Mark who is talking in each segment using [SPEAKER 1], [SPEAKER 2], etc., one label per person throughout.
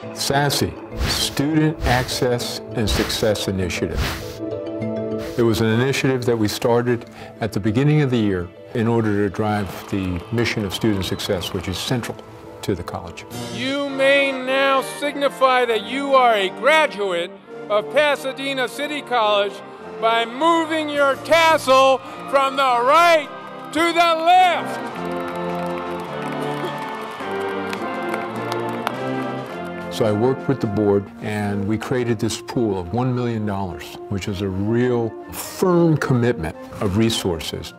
[SPEAKER 1] SASE, Student Access and Success Initiative. It was an initiative that we started at the beginning of the year in order to drive the mission of student success, which is central to the college.
[SPEAKER 2] You may now signify that you are a graduate of Pasadena City College by moving your tassel from the right to the left.
[SPEAKER 1] So I worked with the board and we created this pool of $1 million, which is a real firm commitment of resources.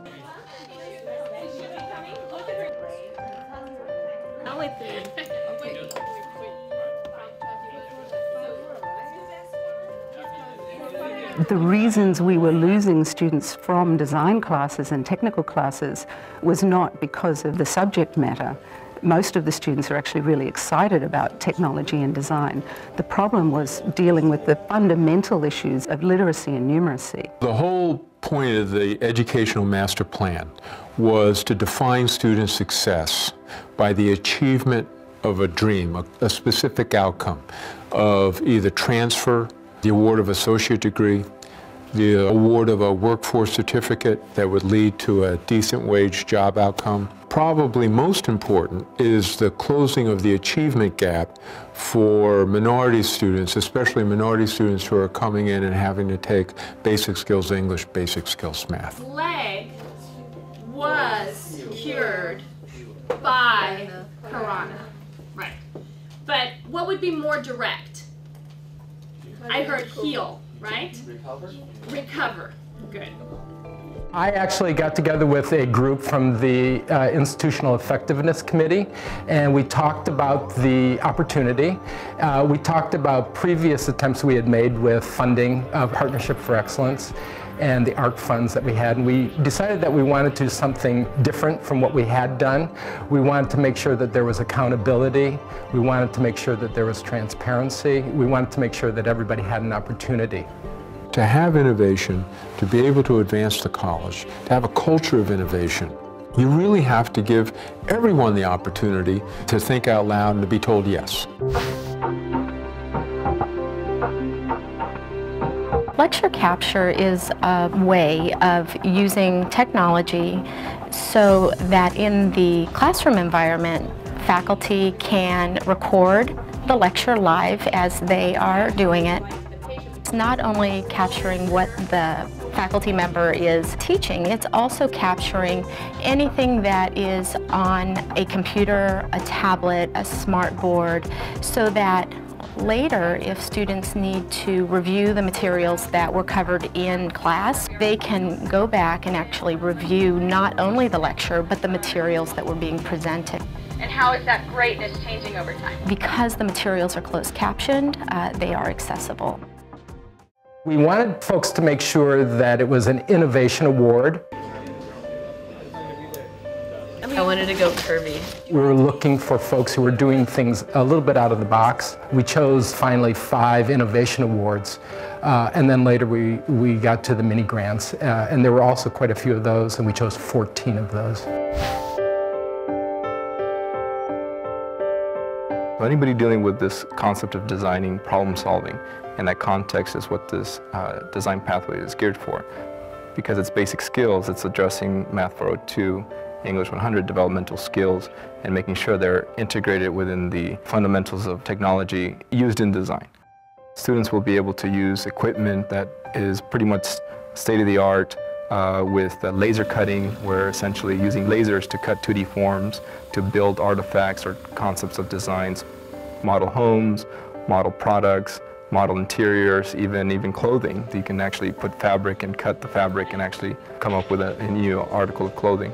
[SPEAKER 3] The reasons we were losing students from design classes and technical classes was not because of the subject matter. Most of the students are actually really excited about technology and design. The problem was dealing with the fundamental issues of literacy and numeracy.
[SPEAKER 1] The whole point of the Educational Master Plan was to define student success by the achievement of a dream, a specific outcome of either transfer, the award of associate degree, the award of a workforce certificate that would lead to a decent wage job outcome. Probably most important is the closing of the achievement gap for minority students, especially minority students who are coming in and having to take basic skills English, basic skills math.
[SPEAKER 4] Leg was cured by Corona, right? But what would be more direct? I heard heal, right? Recover. Good.
[SPEAKER 5] I actually got together with a group from the Institutional Effectiveness Committee, and we talked about the opportunity. We talked about previous attempts we had made with funding Partnership for Excellence and the ARC funds that we had, and we decided that we wanted to do something different from what we had done. We wanted to make sure that there was accountability. We wanted to make sure that there was transparency. We wanted to make sure that everybody had an opportunity.
[SPEAKER 1] To have innovation, to be able to advance the college, to have a culture of innovation, you really have to give everyone the opportunity to think out loud and to be told yes.
[SPEAKER 6] Lecture capture is a way of using technology so that in the classroom environment, faculty can record the lecture live as they are doing it. It's not only capturing what the faculty member is teaching, it's also capturing anything that is on a computer, a tablet, a smart board, so that later, if students need to review the materials that were covered in class, they can go back and actually review not only the lecture, but the materials that were being presented.
[SPEAKER 4] And how is that greatness changing over time?
[SPEAKER 6] Because the materials are closed captioned, they are accessible.
[SPEAKER 5] We wanted folks to make sure that it was an innovation award.
[SPEAKER 7] I wanted to go curvy.
[SPEAKER 5] We were looking for folks who were doing things a little bit out of the box. We chose finally 5 innovation awards, and then later we got to the mini grants, and there were also quite a few of those, and we chose 14 of those.
[SPEAKER 8] Anybody dealing with this concept of designing, problem solving, and that context is what this design pathway is geared for. Because it's basic skills, it's addressing Math 402, English 100 developmental skills, and making sure they're integrated within the fundamentals of technology used in design. Students will be able to use equipment that is pretty much state-of-the-art with laser cutting, where essentially using lasers to cut 2D forms to build artifacts or concepts of designs, model homes, model products, model interiors, even clothing. You can actually put fabric and cut the fabric and actually come up with a new article of clothing.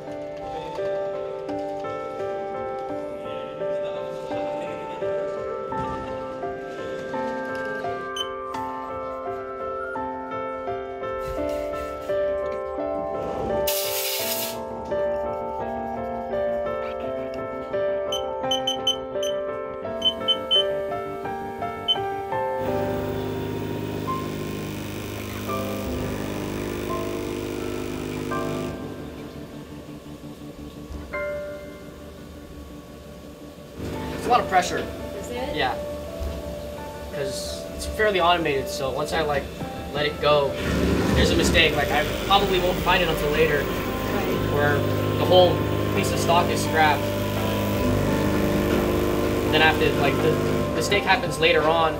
[SPEAKER 9] It's a lot of pressure.
[SPEAKER 4] Is it?
[SPEAKER 9] Yeah. because it's fairly automated. So once I like let it go, there's a mistake. Like I probably won't find it until later, where the whole piece of stock is scrapped. And then after like the mistake happens later on,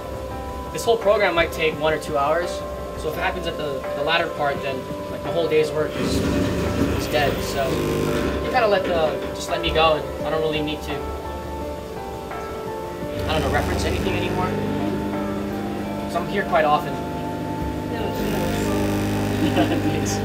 [SPEAKER 9] this whole program might take 1 or 2 hours. So if it happens at the latter part, then like the whole day's work is dead. So you kind of just let me go, and I don't really need to, I don't know, reference anything anymore. So I'm here quite often. Thanks.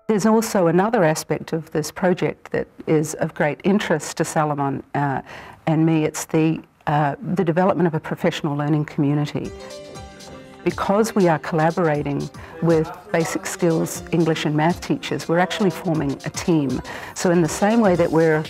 [SPEAKER 3] There's also another aspect of this project that is of great interest to Salomon and me. It's the development of a professional learning community. Because we are collaborating with basic skills English and math teachers, we're actually forming a team. So in the same way that we're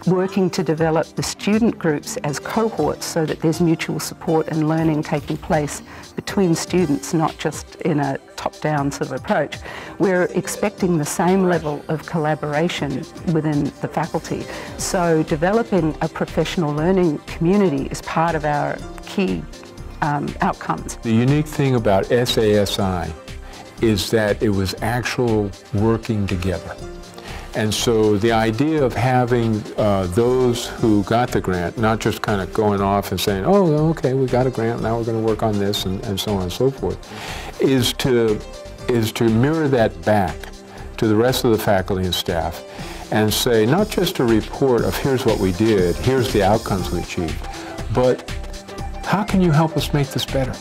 [SPEAKER 3] working to develop the student groups as cohorts so that there's mutual support and learning taking place between students, not just in a top-down sort of approach, we're expecting the same level of collaboration within the faculty. So developing a professional learning community is part of our key outcomes.
[SPEAKER 1] The unique thing about SASI is that it was actual working together. And so the idea of having those who got the grant, not just kind of going off and saying, oh, okay, we got a grant, now we're going to work on this, and so on and so forth, is to mirror that back to the rest of the faculty and staff and say, not just a report of here's what we did, here's the outcomes we achieved, but how can you help us make this better?